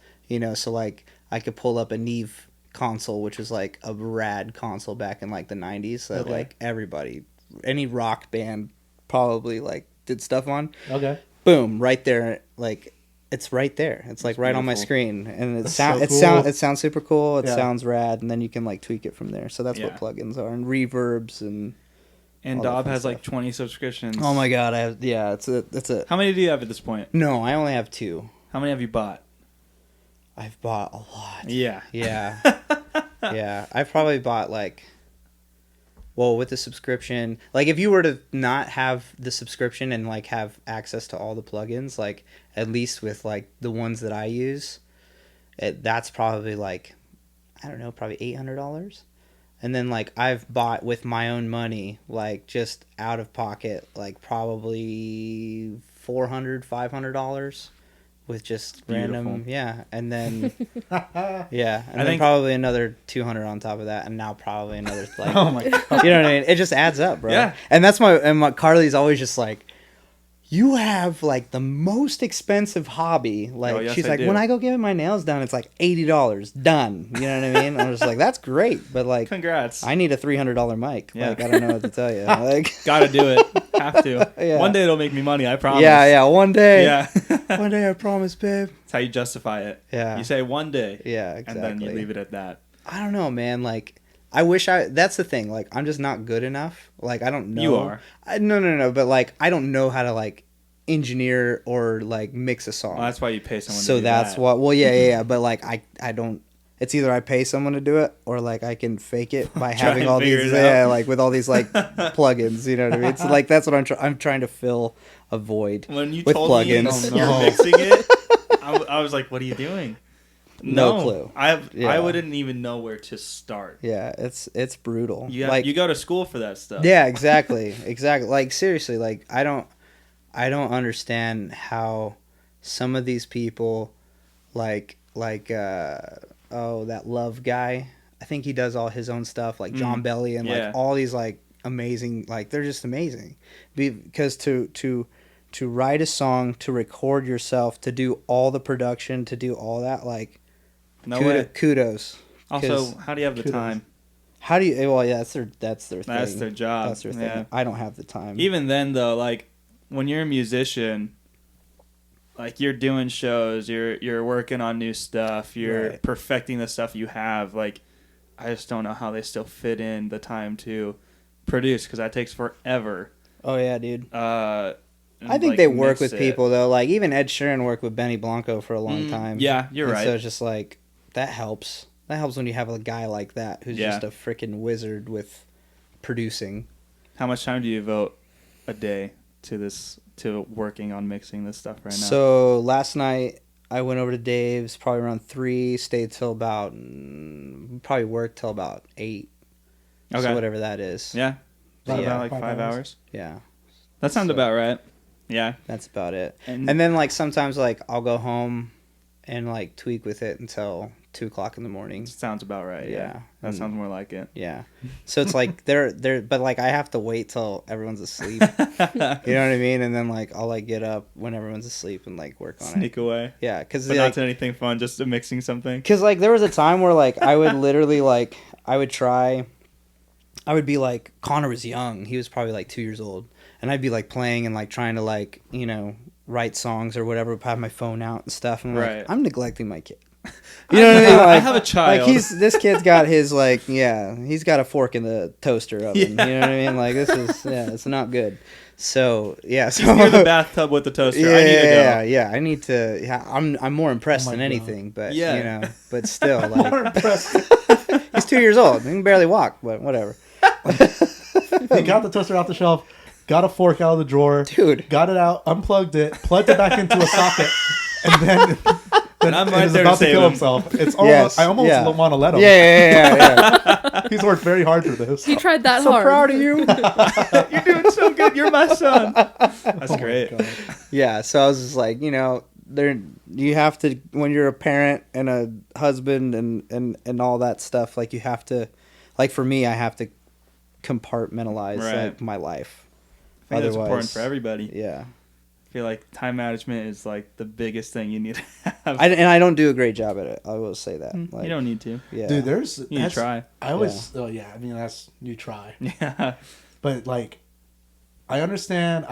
so like I could pull up a Neve console, which was like a rad console back in like the 90s that like everybody, any rock band probably like did stuff on. Okay. Boom, right there, like it's right there. It's like right on my beautiful. screen, and That's so cool. it sounds super cool. It Yeah. sounds rad, and then you can like tweak it from there. So that's what Yeah. plugins are, and reverbs and. And all that Daub fun has like stuff. 20 subscriptions. Oh my god, it's a. How many do you have at this point? No, I only have 2. How many have you bought? I've bought a lot. Yeah. Yeah. Yeah. I've probably bought with the subscription, like if you were to not have the subscription and like have access to all the plugins, like at least with like the ones that I use, that's probably like, I don't know, probably $800. And then like I've bought with my own money, like just out of pocket, like probably $400-$500 with just random, Beautiful. and then and I then think- probably another 200 on top of that, and now probably another like, Oh my god. you know what I mean? It just adds up, bro. Yeah. And that's my Carly's always just like, you have like the most expensive hobby. Like Oh, yes, she's I like, do. when I go get my nails done, it's like $80 done. You know what I mean? I'm just like, that's great, but like, Congrats. I need a $300 mic. Yeah. Like I don't know what to tell you. Like, Gotta do it. Have to. Yeah. One day it'll make me money, I promise. yeah, one day. Yeah. One day, I promise, babe. That's how you justify it. Yeah. You say one day. Yeah, exactly. And then you leave it at that. I don't know, man. Like, that's the thing. Like, I'm just not good enough. Like, I don't know. You are. No. But, like, I don't know how to, like, engineer or, like, mix a song. Well, that's why you pay someone to So do that's that. what, well, yeah. But, like, I don't, it's either I pay someone to do it or, like, I can fake it by Try having and all figure these, it out. like, with all these, like, plugins, you know what I mean? So, like, that's what I'm trying to fill a void When you with told plugins. me you're mixing it, I was like, what are you doing? No clue. I Yeah. wouldn't even know where to start. Yeah, it's brutal. You go to school for that stuff. Yeah, exactly. Like seriously, like I don't understand how some of these people that Love guy, I think he does all his own stuff, like John Belly and Yeah. like all these like amazing, like they're just amazing. Because to write a song, to record yourself, to do all the production, to do all that, like No way. kudos. Also, how do you have the Kudos. time? How do you? Well, yeah, that's their thing. That's their job. That's their thing. Yeah. I don't have the time. Even then, though, like when you're a musician, like you're doing shows, you're working on new stuff, you're Right. perfecting the stuff you have. Like, I just don't know how they still fit in the time to produce because that takes forever. Oh yeah, dude. And, I think like, they work mix with it. people though. Like even Ed Sheeran worked with Benny Blanco for a long time. Yeah, you're And right. So it's just like that helps. That helps when you have a guy like that who's Yeah. just a freaking wizard with producing. How much time do you devote a day to working on mixing this stuff right now? So last night I went over to Dave's probably around 3, stayed till about probably worked till about 8. Okay. So whatever that is. Yeah. About About like 5 5 hours. hours. Yeah. That sounds So- about right. Yeah. That's about it. And, And then like sometimes like I'll go home and like tweak with it until 2:00 in the morning. sounds about right. Yeah. Yeah. That And- sounds more like it. Yeah. So it's like they're but like I have to wait till everyone's asleep. You know what I mean? And then like I'll like get up when everyone's asleep and like work on it. Sneak away. Yeah, cuz But not to anything fun, just to mixing something. cuz like there was a time where like I would literally like I would be like Connor was young. He was probably like 2 years old. And I'd be like playing and like trying to like, you know, write songs or whatever, have my phone out and stuff and Right. like I'm neglecting my kid. You know what I mean? I Like, have a child. Like this kid's got his like he's got a fork in the toaster oven. You know what I mean? Like this is it's not good. So so Near the bathtub with the toaster. yeah, I need to go. yeah. I need to. Yeah, I'm more impressed Oh my than God. anything, but Yeah. you know, but still, More like impressive. he's 2 years old. He can barely walk, but whatever, He got the toaster off the shelf, got a fork out of the drawer, dude. got it out, unplugged it, plugged it back into a socket, and then I'm right is there to about to save kill him. himself. It's almost, Yes, I almost yeah. want to let him. Yeah. He's worked very hard for this. He tried that So hard. proud of you. You're doing so good. You're my son. That's Oh my great. God. Yeah. So I was just like, you know, you have to when you're a parent and a husband and all that stuff. Like you have to, like for me, I have to compartmentalize Right. like my life. I think that's important Otherwise- for everybody. Yeah. I feel like time management is like the biggest thing you need to have. And I don't do a great job at it. I will say that. Like, you don't need to. Yeah. Dude, there's You need to try. I always, oh yeah, I mean that's you try, Yeah. but like, I understand.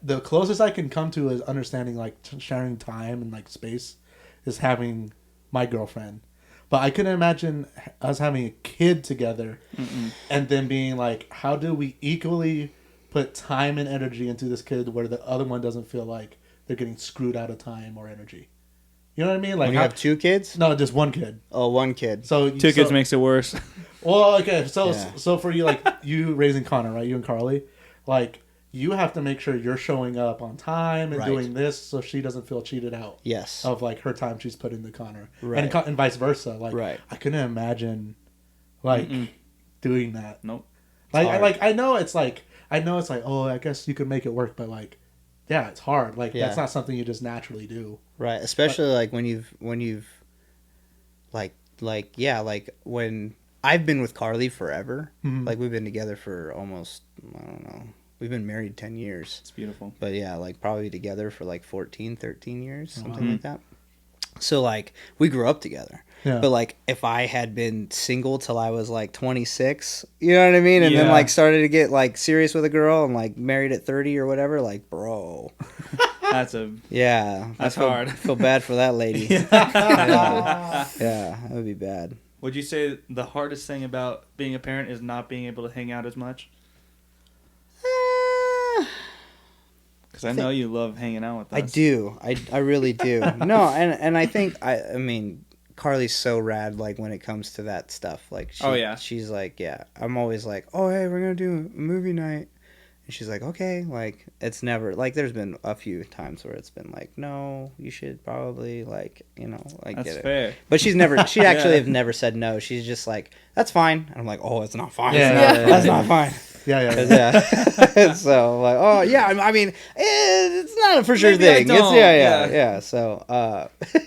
The closest I can come to is understanding like sharing time and like space is having my girlfriend, but I couldn't imagine us having a kid together and then being like, how do we equally put time and energy into this kid where the other one doesn't feel like they're getting screwed out of time or energy? You know what I mean? Like When you have 2 kids? no, just one kid. Oh, 1 kid. So Two kids so- makes it worse. Well, okay, so Yeah. so for you, like you raising Connor, right? You and Carly, like you have to make sure you're showing up on time and Right. doing this, so she doesn't feel cheated out Yes. of like her time she's put into Connor, Right. and vice versa. Like, Right. I couldn't imagine like doing that. Nope. Like I know it's like oh, I guess you could make it work, but like, yeah, it's hard. Like Yeah. that's not something you just naturally do. Right, especially like when you've like when I've been with Carly forever. Mhm. Like we've been together for almost I don't know. We've been married 10 years. It's beautiful. But yeah, like probably together for like 14, 13 years, something wow. like that. So like we grew up together. Yeah. But like if I had been single till I was like 26, you know what I mean? And then Yeah. like started to get like serious with a girl and like married at 30 or whatever, like bro. That's a Yeah. That's I feel, hard. feel bad for that lady. Yeah, that would be bad. Would you say the hardest thing about being a parent is not being able to hang out as much? Because I know you love hanging out with us. I do. I really do. No, and I think I mean Carly's so rad like when it comes to that stuff. Like Oh, yeah. she's like, yeah. I'm always like, "Oh, hey, we're going to do a movie night." And she's like, okay, like, it's never, like, there's been a few times where it's been like, no, you should probably, like, you know, like, That's get it. fair. But she actually have never said no. She's just like, that's fine. And I'm like, oh, it's not fine. Yeah. That's not fine. Yeah. So, like, oh, yeah, I mean, it's not a for sure Maybe I thing. don't, Yeah. So,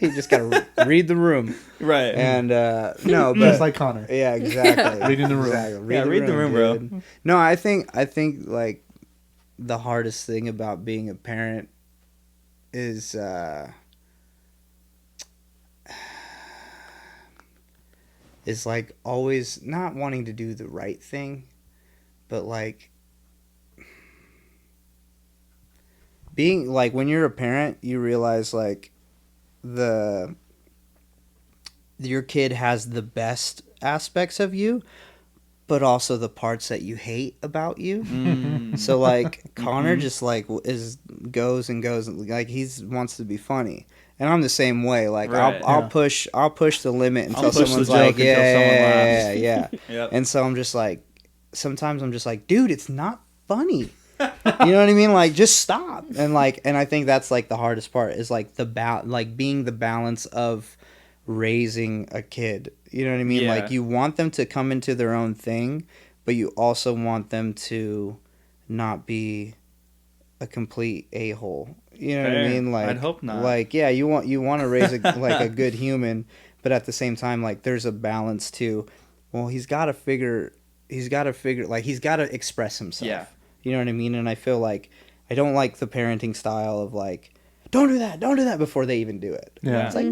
you just got to read the room. Right. And, no, but. Just like Connor. Yeah, exactly. Reading the room. Exactly. Read the room, bro. dude. No, I think, like, the hardest thing about being a parent is like always not wanting to do the right thing, but like being like when you're a parent, you realize like your kid has the best aspects of you, but also the parts that you hate about you. So like Connor just like goes and goes, like wants to be funny, and I'm the same way. Like Right. I'll push the limit until I'll push someone's the joke like until someone laughs. yeah. Yep. And so I'm just like, sometimes I'm just like, dude, it's not funny. You know what I mean? Like, just stop. And I think that's like the hardest part is like being the balance of raising a kid. You know what I mean? Yeah. Like, you want them to come into their own thing, but you also want them to not be a complete a-hole. You know what I Fair. mean? Like, I'd hope not. Like, yeah, you want to raise like a good human, but at the same time, like, there's a balance too. Well, he's got to express himself. Yeah. You know what I mean? And I feel like I don't like the parenting style of like, don't do that before they even do it. Yeah. It's like,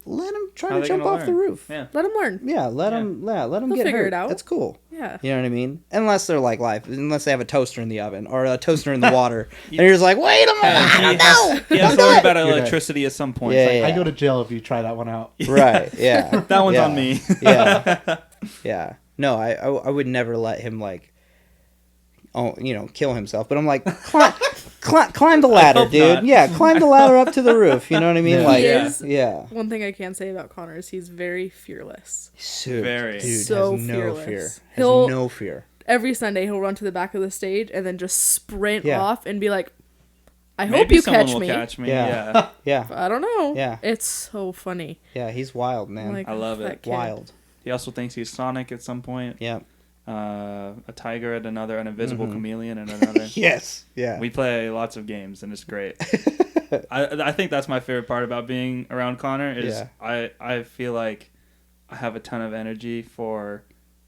let him try How to they jump gonna off the learn? roof. Yeah. Let him learn. Yeah, let him They'll get figure hurt. it out. That's cool. Yeah. You know what I mean? Unless they're like unless they have a toaster in the oven or a toaster in the water, and you're just like, wait a minute, no, He has to don't do learn it. about You're electricity at some point. Yeah, It's yeah. I go to jail if you try that one out. Right? Yeah, That one's Yeah. on me. Yeah, yeah. No, I would never let him like, kill himself. But I'm like, climb the ladder, hope dude. not. Yeah, climb the ladder up to the roof. You know what I mean? Yeah. Like, He is- yeah. One thing I can say about Connor is he's very fearless. Dude, So has no fearless. fear. Has He'll- no fear. Every Sunday he'll run to the back of the stage and then just sprint Yeah. off and be like, I hope Maybe you someone catch will me. catch me. Yeah. Yeah. Yeah, I don't know. Yeah. It's so funny. yeah. He's wild, man. Like, I love that it. kid. Wild. He also thinks he's Sonic at some point. Yeah. A tiger at another, an invisible Mhm. chameleon at another. Yes. Yeah. We play lots of games and it's great. I think that's my favorite part about being around Connor is Yeah. I feel like I have a ton of energy for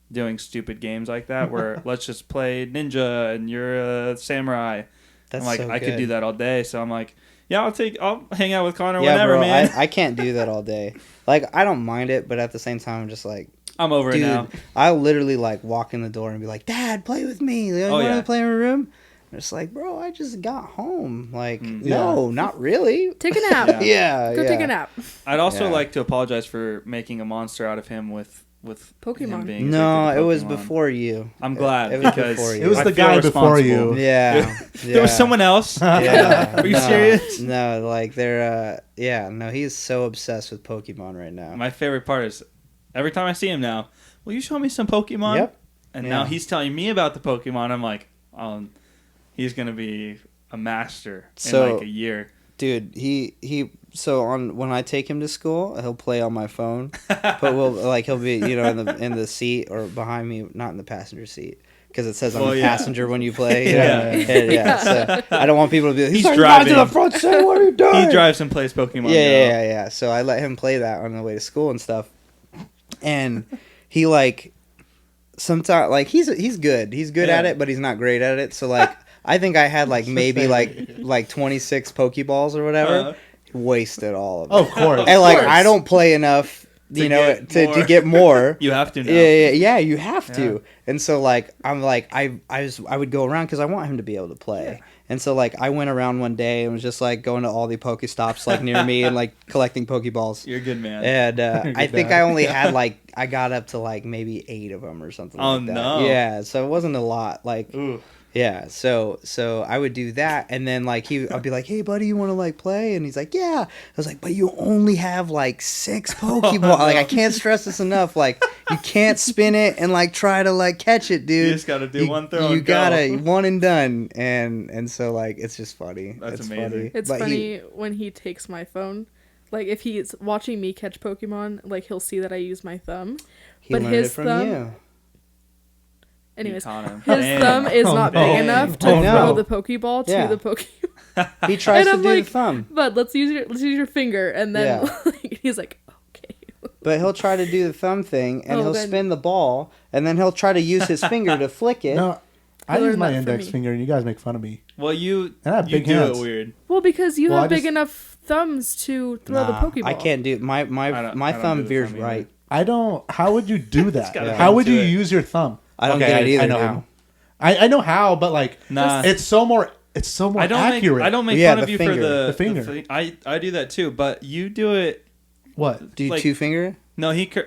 doing stupid games like that where let's just play ninja and you're a samurai. That's I'm like so I could good. do that all day, so I'm like, yeah, I'll hang out with Connor Yeah, whenever, bro. man. I can't do that all day. Like, I don't mind it, but at the same time, I'm just like, I'm over it dude, now. I'll literally like walk in the door and be like, Dad, play with me. You Oh, want yeah. to play in my room? I'm just like, bro, I just got home. Like, Mm. no, not really. Take a nap. Yeah. Yeah, Go yeah. take a nap. I'd also Yeah. like to apologize for making a monster out of him with Pokemon. him being No, addicted it to was Pokemon. before you. I'm glad It was because before you. It was I the feel guy before you. responsible. Yeah. There was someone else. Yeah. Are you No, serious? No, like they're no, he's so obsessed with Pokemon right now. My favorite part is every time I see him now, will you show me some Pokemon? Yep. And Yeah. now he's telling me about the Pokemon. I'm like, he's going to be a master So- in like a year. Dude, when I take him to school, he'll play on my phone, but he'll be in the seat or behind me, not in the passenger seat, because it says I'm a passenger when you play. Yeah. Yeah. So I don't want people to be like, He's "He's driving. driving to the front seat. What are you doing?" He drives and plays Pokemon Yeah. Go. So I let him play that on the way to school and stuff, and he like sometimes like he's good. He's good at Yeah. it, but he's not great at it. So like I think I had like maybe like 26 Pokeballs or whatever. Wasted all of it. Oh, of course. And like Of course. I don't play enough, To to get more. get more. You have to now. Yeah, you have to. Yeah. And so like I'm like I would go around because I want him to be able to play. And so like I went around one day and was just like going to all the Pokestops like near me and like collecting Pokeballs. You're a good man. And I Good think dad. I only had I got up to like maybe 8 of them or something. Oh, like that. no. Yeah, so it wasn't a lot. Like Ooh. Yeah, so I would do that, and then like I'd be like, "Hey, buddy, you want to like play?" And he's like, "Yeah." I was like, "But you only have like 6 Pokeball. no. Like I can't stress this enough. Like you can't spin it and like try to like catch it, dude. You just gotta do one throw. You and go. gotta one and done." And so like it's just funny. That's it's amazing. Funny. It's But funny when he takes my phone. Like if he's watching me catch Pokemon, like he'll see that I use my thumb. He But learned his it from thumb- you. Anyways, You taught him. his Damn. thumb is not big man. enough to Oh, no. throw the Pokeball to Yeah. the Pokemon. He tries And to I'm do like, the thumb, But let's use your finger, and then Yeah. he's like, okay. but he'll try to do the thumb thing, and Oh, he'll then- spin the ball, and then he'll try to use his finger to flick it. No, I He use learned my that from index me. finger, and you guys make fun of me. Well, you And I have you big do hands. it weird. Well, because you Well, have I big just- enough thumbs to throw the Nah, Pokeball. I can't do my I don't thumb do the veers thumb either. right. I don't. How would you do that? gotta How be would to you it. use your thumb? I don't get it either I know. now. I know how, but like, Nah. it's so more. It's so more I don't accurate. make Yeah, fun the of you finger. for the The finger. I do that too, but you do it. What? Do you Like- 2 finger? No, he does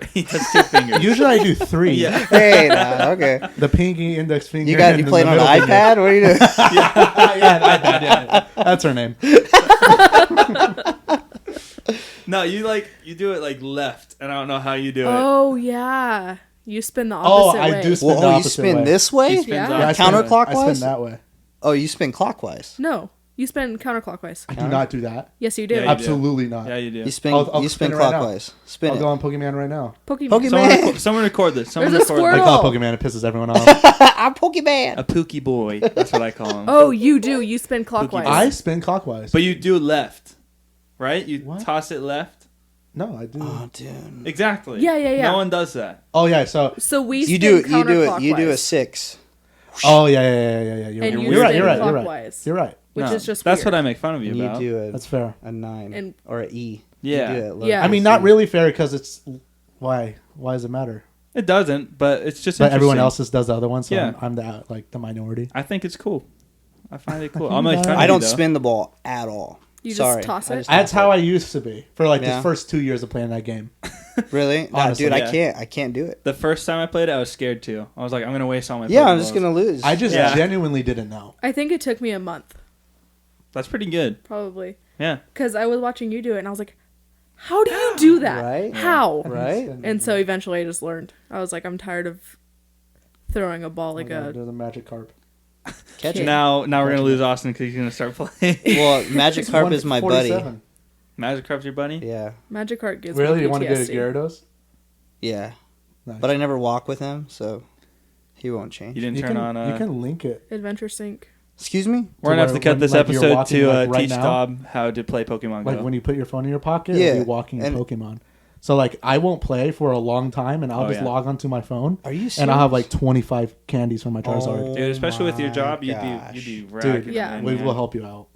2 fingers. Usually I do 3. Yeah. Hey, nah, okay. The pinky, index finger. You and playing the on the middle finger. iPad? What are you doing? Yeah, iPad. Yeah, that's her name. No, you do it like left, and I don't know how you do it. Oh yeah, you spin the Oh, opposite I way. do spin Well, the you opposite spin way. this way? He spins Yeah. off. Yeah, I spin- Counterclockwise? I spin that way. Oh, you spin clockwise. No, you spin counterclockwise. I do not do that. Yes, you do. Yeah, you do. Absolutely not. Yeah, you do. You spin. I'll you spin spin it right now. clockwise. Spin I'll it. go on Pokemon right now. Pokemon. Pokemon. Someone record this. Someone There's a record I this. call Squirtle. it Pokemon. It pisses everyone off. I'm Pokemon. A Pookie boy. That's what I call him. Oh, you do. You spin clockwise. I spin clockwise. But you do left, right? You What? toss it left. No, I do. Oh, dude. Exactly. Yeah, yeah, yeah. No one does that. Oh yeah, so So we You spin do it. You do it. counterclockwise. You do a 6. yeah. You're And right. you You're right. spin You're right. You're right. clockwise. You're right. Which No, is just that's weird. what I make fun of you And you about. do a That's fair. 9 And- or a E. Yeah. You do it low Yeah. I mean, not really fair because it's why. Why does it matter? It doesn't, but it's just. But everyone interesting. else does the other one, so Yeah. I'm the minority. I think it's cool. I find it cool. I I'm like, think fun of I you, don't though. spin the ball at all. You just Sorry. toss I it? just That's toss how it. I used to be for like Yeah. the first 2 years of playing that game. Really? Nah, Honestly, dude, yeah. I can't do it. The first time I played it, I was scared too. I was like, I'm gonna waste all my. Yeah, I'm Pokeballs. just gonna lose. I just Yeah. genuinely didn't know. I think it took me a month, That's pretty good. probably, Yeah. because I was watching you do it, and I was like, "How do you do that? Right? How?" Right? And so eventually, I just learned. I was like, "I'm tired of throwing a ball like a." There's a magic carp. Catch Yeah. it. Now we're gonna lose Austin because he's gonna start playing. Well, Magic Carp is my buddy. 147. Magikarp's your buddy. Yeah, Magikarp gives Really, me you want to get a PTSD. Gyarados? yeah. Nice. But I never walk with him, so he won't change. You didn't you turn can, on. you can link it. Adventure Sync. Excuse me? We're gonna have to where cut when, this like, you're episode walking, to like, right teach now. Daub how to play Pokemon Go. Like when you put your phone in your pocket, Yeah, or you're walking a and- Pokemon. So like I won't play for a long time, and I'll Oh, just yeah. log onto my phone, Are you serious? and I'll have like 25 candies for my Charizard. Dude, especially with your my job, you'd gosh. be Dude, racking Yeah. them in, we man. will help you out.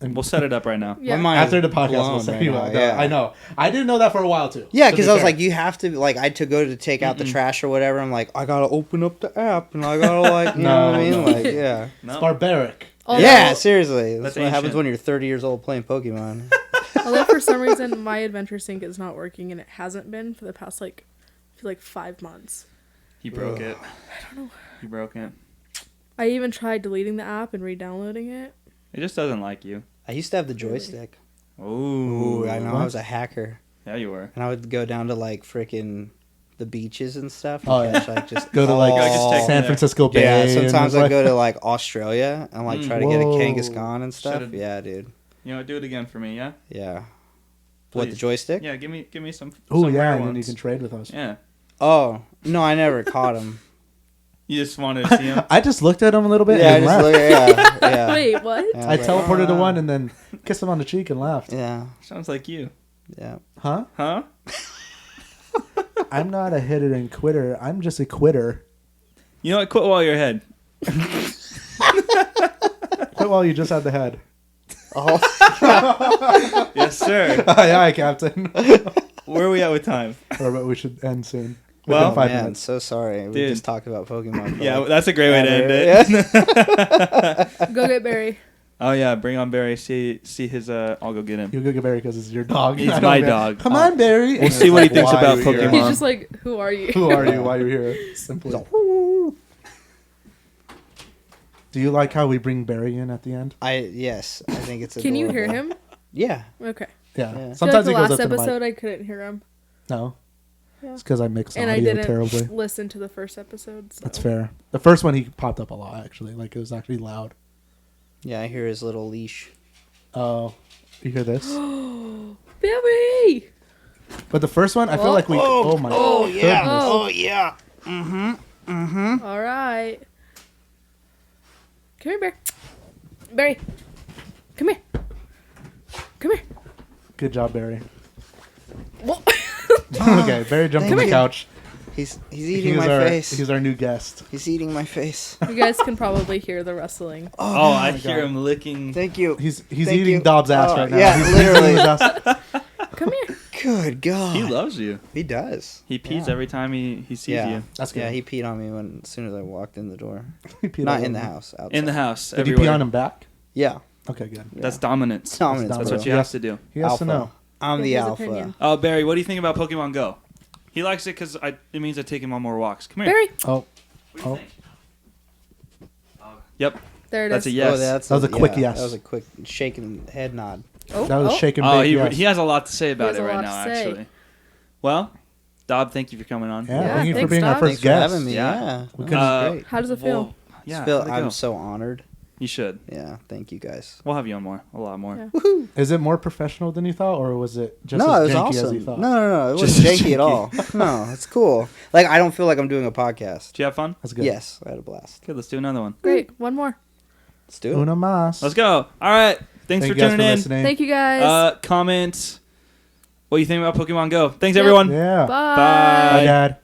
And We'll set it up right now. Yeah. My mind after the is podcast, we'll blown set right you now, out. yeah. I know. I didn't know that for a while too. Yeah, to because be I was fair. like, you have to, like, I had to go to take out the trash or whatever. I'm like, I gotta open up the app, and I gotta, like, you know what I mean? No. Like, yeah. No. It's barbaric. Although, Yeah, seriously. That's That's what happens ancient. when you're 30 years old playing Pokemon. although for some reason my Adventure Sync is not working, and it hasn't been for the past I feel like 5 months. He broke it. I don't know. He broke it. I even tried deleting the app and re-downloading it. It just doesn't like you. I used to have the joystick. Ooh. Ooh, I know. I was a hacker. Yeah, you were. And I would go down to, like, freaking the beaches and stuff. And Oh, yeah. catch, like, just Go to like I just take San there. Francisco Bay. Yeah, and sometimes it's I like- go to, like, Australia and, like, try to get a Whoa. Kangaskhan and stuff. Should've- Yeah, dude. You know, do it again for me, yeah? Yeah. What, the Please. joystick? Yeah, give me some. Oh some yeah, rare and then you ones. can trade with us. Yeah. Oh, no, I never caught him. You just wanted to see him. I just looked at him a little bit. Yeah, I and just left. look, yeah. Wait, what? Yeah, I was like, teleported to "Ah." one and then kissed him on the cheek and left. Yeah, Sounds like you. yeah. Huh? Huh? I'm not a hitter and quitter. I'm just a quitter. You know what? Quit while you're ahead. Quit while you just had the head. Oh, Yes, sir. Aye, aye, Captain. Where are we at with time? Or but we should end soon. Well, Within 5 man, minutes. so sorry. We Dude. just talked about Pokemon. For Yeah, like that's a great way to end ever. it. Go get Barry. Oh yeah, bring on Barry. See his. I'll go get him. You go get Barry because it's your dog. He's I don't my know. dog. Come on, Barry. We'll And see it's what he like, thinks why about are you here? Pokemon. He's just like, "Who are you?" Who are you? Why are you here? Simply. Do Do you like how we bring Barry in at the end? Yes, I think it's. Can you hear adorable. him? Yeah. Okay. Yeah. Yeah. Sometimes I he feel goes like the up last to the mic. episode I couldn't hear him. No. Yeah. It's because I mix And I audio didn't terribly. listen to the first episode. So. That's fair. The first one he popped up a lot actually. Like it was actually loud. Yeah, I hear his little leash. Oh, you hear this? Baby! But the first one, I feel like we. Oh my. Oh yeah. goodness. Oh yeah. Mm-hmm. All right. Come here, Bear. Barry. Come here. Come here. Good job, Barry. Whoa. Okay, Barry jumped on Thank the you. couch. He's eating my our, face. He's our new guest. He's eating my face. You guys can probably hear the rustling. Oh, I my hear God. him licking. Thank you. He's Thank eating you. Daub's ass Oh, right now. yeah, He's literally. eating his ass. Come here. Good God. He loves you. He does. He pees Yeah. every time he sees Yeah. you. That's good. Yeah, he peed on me as soon as I walked in the door. He peed Not all in the over. house. Outside. In the house. Did everywhere. you pee on him back? Yeah. Okay, good. That's dominance. Dominance. That's That's bro. what you have to do. He has Alpha. to know. I'm In the his alpha. opinion. Oh, Barry, what do you think about Pokemon Go? He likes it because it means I take him on more walks. Come here. Barry. Oh, What do you Oh. think? Yep. There it That's is. a yes. Oh, That was a quick yes. That was a quick shaking head nod. Oh, that was oh. shaking Oh, big. he, yes. he has a lot to say about has it a right lot now, to say. actually. Well, Daub, thank you for coming on. Yeah, Yeah, thank you for thanks, being our Daub. first Thanks for guest. having me. Yeah. Yeah. We That couldn't- was great. How does it feel? Yeah, Phil, how'd it I'm go? so honored. You should. Yeah. Thank you guys. We'll have you on more. A lot more. Yeah. Is it more professional than you thought, or was it just No, it as was janky awesome. as you thought? No. It Just wasn't as janky at all. No, it's cool. Like, I don't feel like I'm doing a podcast. Did you have fun? That's good. Yes, I had a blast. Good, let's do another one. Great. One more. Let's do it. Una mas. Let's go. All right. Thanks Thank for you guys tuning in. listening. Thank you guys. Comment what you think about Pokemon Go. Thanks, Yep. everyone. Yeah. Bye. Bye. Bye, Dad.